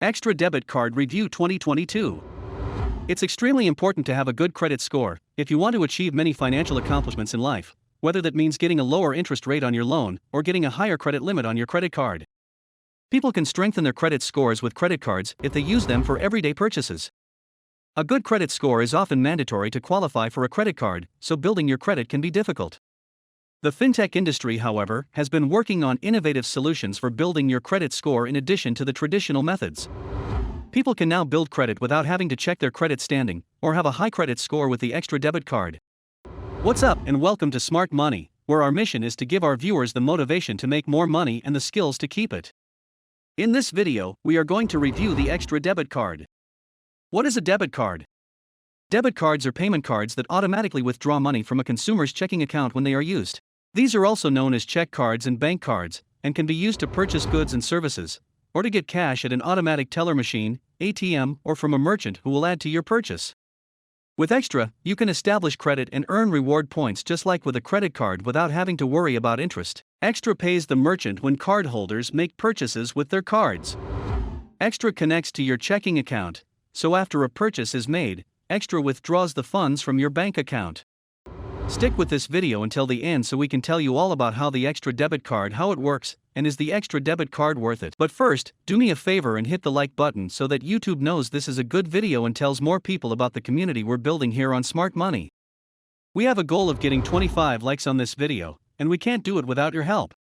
Extra Debit Card Review 2022. It's extremely important to have a good credit score if you want to achieve many financial accomplishments in life, whether that means getting a lower interest rate on your loan or getting a higher credit limit on your credit card. People can strengthen their credit scores with credit cards if they use them for everyday purchases. A good credit score is often mandatory to qualify for a credit card, so building your credit can be difficult. The fintech industry, however, has been working on innovative solutions for building your credit score in addition to the traditional methods. People can now build credit without having to check their credit standing or have a high credit score with the Extra Debit Card. What's up, and welcome to Smart Money, where our mission is to give our viewers the motivation to make more money and the skills to keep it. In this video, we are going to review the Extra Debit Card. What is a debit card? Debit cards are payment cards that automatically withdraw money from a consumer's checking account when they are used. These are also known as check cards and bank cards, and can be used to purchase goods and services, or to get cash at an automatic teller machine, ATM, or from a merchant who will add to your purchase. With Extra, you can establish credit and earn reward points just like with a credit card without having to worry about interest. Extra pays the merchant when cardholders make purchases with their cards. Extra connects to your checking account, so after a purchase is made, Extra withdraws the funds from your bank account. Stick with this video until the end so we can tell you all about how the Extra Debit Card, how it works, and is the Extra Debit Card worth it. But first, do me a favor and hit the like button so that YouTube knows this is a good video and tells more people about the community we're building here on Smart Money. We have a goal of getting 25 likes on this video, and we can't do it without your help.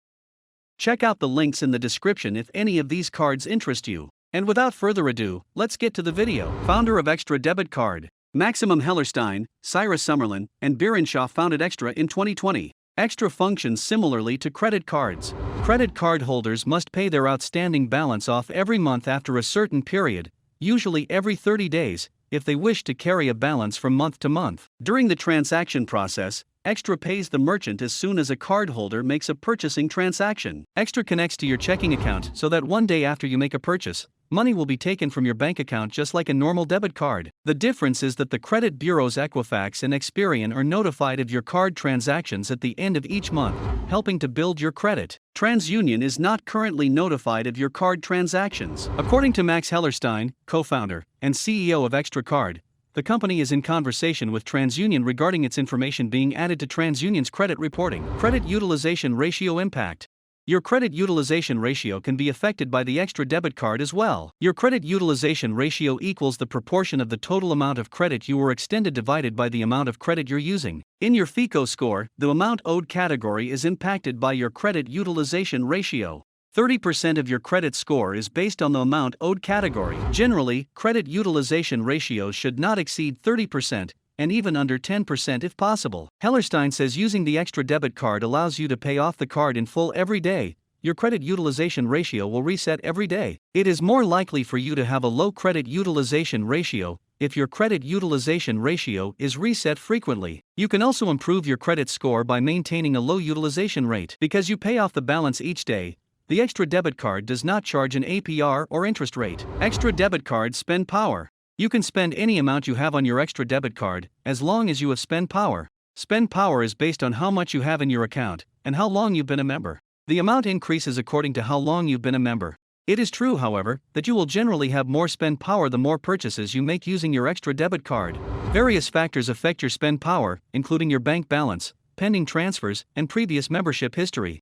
Check out the links in the description if any of these cards interest you. And without further ado, let's get to the video. Founder of Extra Debit Card, Maximum Hellerstein, Cyrus Summerlin, and Birenshaw founded Extra in 2020. Extra functions similarly to credit cards. Credit card holders must pay their outstanding balance off every month after a certain period, usually every 30 days, if they wish to carry a balance from month to month. During the transaction process, Extra pays the merchant as soon as a cardholder makes a purchasing transaction. Extra connects to your checking account so that one day after you make a purchase, money will be taken from your bank account just like a normal debit card. The difference is that the credit bureaus Equifax and Experian are notified of your card transactions at the end of each month, helping to build your credit. TransUnion is not currently notified of your card transactions. According to Max Hellerstein, co-founder and CEO of Extra Card, the company is in conversation with TransUnion regarding its information being added to TransUnion's credit reporting. Credit utilization ratio impact. Your credit utilization ratio can be affected by the Extra Debit Card as well. Your credit utilization ratio equals the proportion of the total amount of credit you were extended divided by the amount of credit you're using. In your FICO score, the amount owed category is impacted by your credit utilization ratio. 30% of your credit score is based on the amount owed category. Generally, credit utilization ratios should not exceed 30%, and even under 10% if possible. Hellerstein says using the Extra Debit Card allows you to pay off the card in full every day. Your credit utilization ratio will reset every day. It is more likely for you to have a low credit utilization ratio if your credit utilization ratio is reset frequently. You can also improve your credit score by maintaining a low utilization rate. Because you pay off the balance each day, the Extra Debit Card does not charge an APR or interest rate. Extra Debit Card Spend Power. You can spend any amount you have on your Extra Debit Card, as long as you have spend power. Spend power is based on how much you have in your account, and how long you've been a member. The amount increases according to how long you've been a member. It is true, however, that you will generally have more spend power the more purchases you make using your Extra Debit Card. Various factors affect your spend power, including your bank balance, pending transfers, and previous membership history.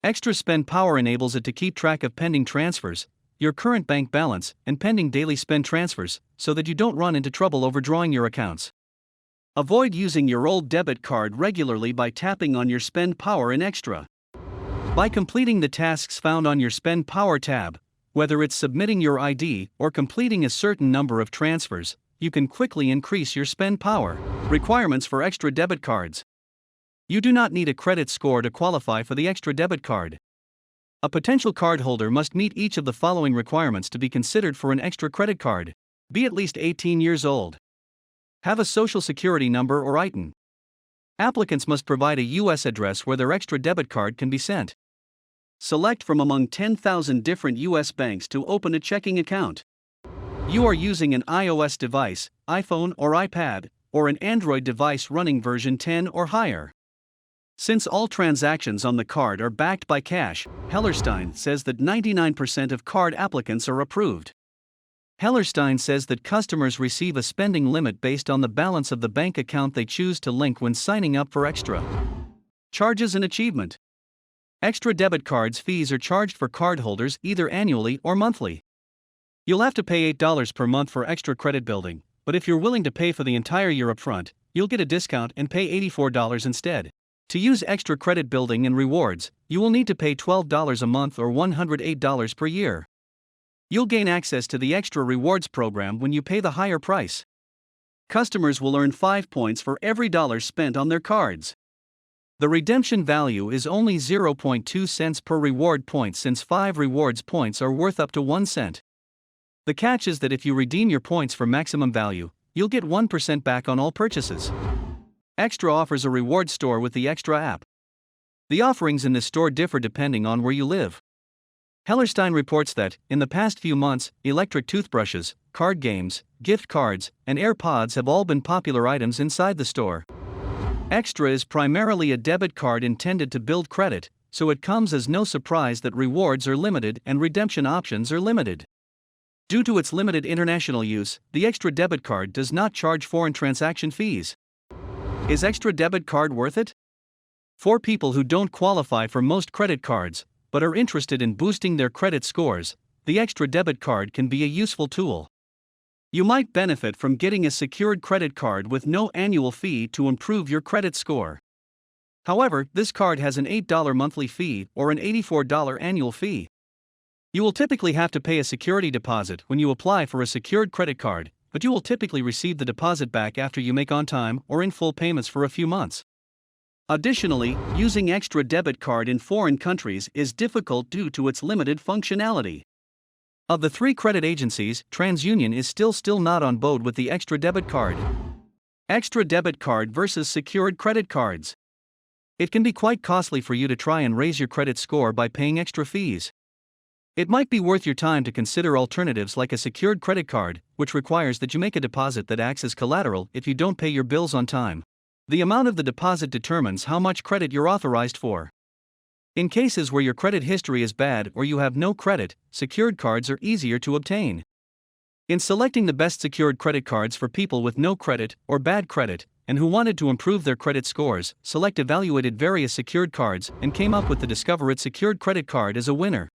Extra spend power enables it to keep track of pending transfers, your current bank balance, and pending daily spend transfers, so that you don't run into trouble overdrawing your accounts. Avoid using your old debit card regularly by tapping on your spend power in Extra. By completing the tasks found on your spend power tab, whether it's submitting your ID or completing a certain number of transfers, you can quickly increase your spend power. Requirements for Extra Debit Cards. You do not need a credit score to qualify for the Extra Debit Card. A potential cardholder must meet each of the following requirements to be considered for an Extra credit card. Be at least 18 years old. Have a social security number or ITIN. Applicants must provide a U.S. address where their Extra Debit Card can be sent. Select from among 10,000 different U.S. banks to open a checking account. You are using an iOS device, iPhone or iPad, or an Android device running version 10 or higher. Since all transactions on the card are backed by cash, Hellerstein says that 99% of card applicants are approved. Hellerstein says that customers receive a spending limit based on the balance of the bank account they choose to link when signing up for Extra. Charges and achievement. Extra debit cards fees are charged for cardholders either annually or monthly. You'll have to pay $8 per month for extra credit building, but if you're willing to pay for the entire year upfront, you'll get a discount and pay $84 instead. To use extra credit building and rewards, you will need to pay $12 a month or $108 per year. You'll gain access to the Extra Rewards program when you pay the higher price. Customers will earn 5 points for every dollar spent on their cards. The redemption value is only 0.2 cents per reward point since 5 rewards points are worth up to 1 cent. The catch is that if you redeem your points for maximum value, you'll get 1% back on all purchases. Extra offers a reward store with the Extra app. The offerings in this store differ depending on where you live. Hellerstein reports that, in the past few months, electric toothbrushes, card games, gift cards, and AirPods have all been popular items inside the store. Extra is primarily a debit card intended to build credit, so it comes as no surprise that rewards are limited and redemption options are limited. Due to its limited international use, the Extra debit card does not charge foreign transaction fees. Is Extra debit card worth it? For people who don't qualify for most credit cards, but are interested in boosting their credit scores, the Extra debit card can be a useful tool. You might benefit from getting a secured credit card with no annual fee to improve your credit score. However, this card has an $8 monthly fee or an $84 annual fee. You will typically have to pay a security deposit when you apply for a secured credit card, but you will typically receive the deposit back after you make on-time or in full payments for a few months. Additionally, using Extra debit card in foreign countries is difficult due to its limited functionality. Of the 3 credit agencies, TransUnion is still not on board with the Extra debit card. Extra debit card versus secured credit cards. It can be quite costly for you to try and raise your credit score by paying extra fees. It might be worth your time to consider alternatives like a secured credit card, which requires that you make a deposit that acts as collateral if you don't pay your bills on time. The amount of the deposit determines how much credit you're authorized for. In cases where your credit history is bad or you have no credit, secured cards are easier to obtain. In selecting the best secured credit cards for people with no credit or bad credit, and who wanted to improve their credit scores, Select evaluated various secured cards and came up with the Discover It Secured Credit Card as a winner.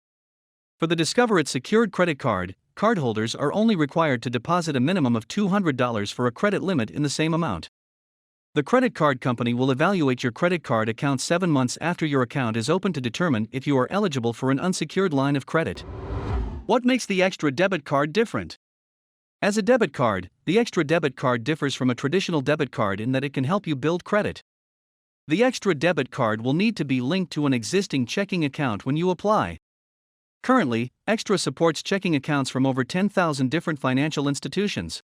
For the Discover It Secured Credit Card, cardholders are only required to deposit a minimum of $200 for a credit limit in the same amount. The credit card company will evaluate your credit card account 7 months after your account is open to determine if you are eligible for an unsecured line of credit. What makes the Extra debit card different? As a debit card, the Extra debit card differs from a traditional debit card in that it can help you build credit. The Extra debit card will need to be linked to an existing checking account when you apply. Currently, Extra supports checking accounts from over 10,000 different financial institutions.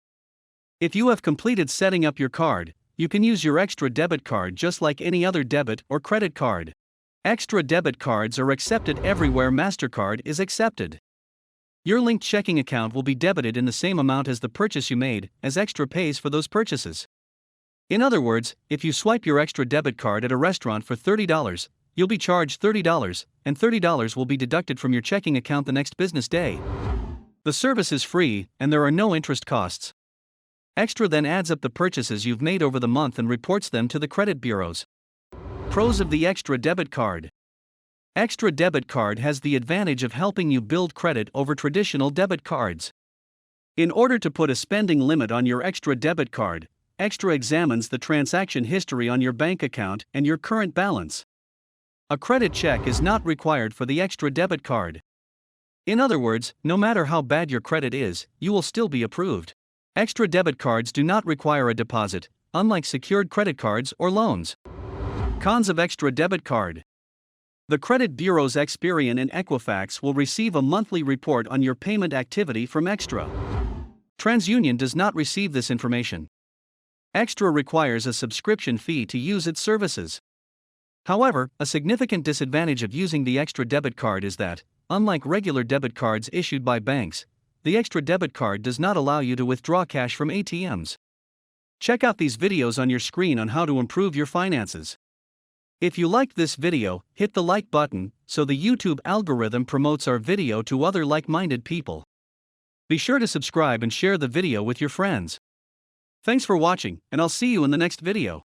If you have completed setting up your card, you can use your Extra debit card just like any other debit or credit card. Extra debit cards are accepted everywhere MasterCard is accepted. Your linked checking account will be debited in the same amount as the purchase you made, as Extra pays for those purchases. In other words, if you swipe your Extra debit card at a restaurant for $30, you'll be charged $30, and $30 will be deducted from your checking account the next business day. The service is free, and there are no interest costs. Extra then adds up the purchases you've made over the month and reports them to the credit bureaus. Pros of the Extra debit card. Extra debit card has the advantage of helping you build credit over traditional debit cards. In order to put a spending limit on your Extra debit card, Extra examines the transaction history on your bank account and your current balance. A credit check is not required for the Extra debit card. In other words, no matter how bad your credit is, you will still be approved. Extra debit cards do not require a deposit, unlike secured credit cards or loans. Cons of Extra debit card. The credit bureaus Experian and Equifax will receive a monthly report on your payment activity from Extra. TransUnion does not receive this information. Extra requires a subscription fee to use its services. However, a significant disadvantage of using the Extra debit card is that, unlike regular debit cards issued by banks, the Extra debit card does not allow you to withdraw cash from ATMs. Check out these videos on your screen on how to improve your finances. If you liked this video, hit the like button so the YouTube algorithm promotes our video to other like-minded people. Be sure to subscribe and share the video with your friends. Thanks for watching, and I'll see you in the next video.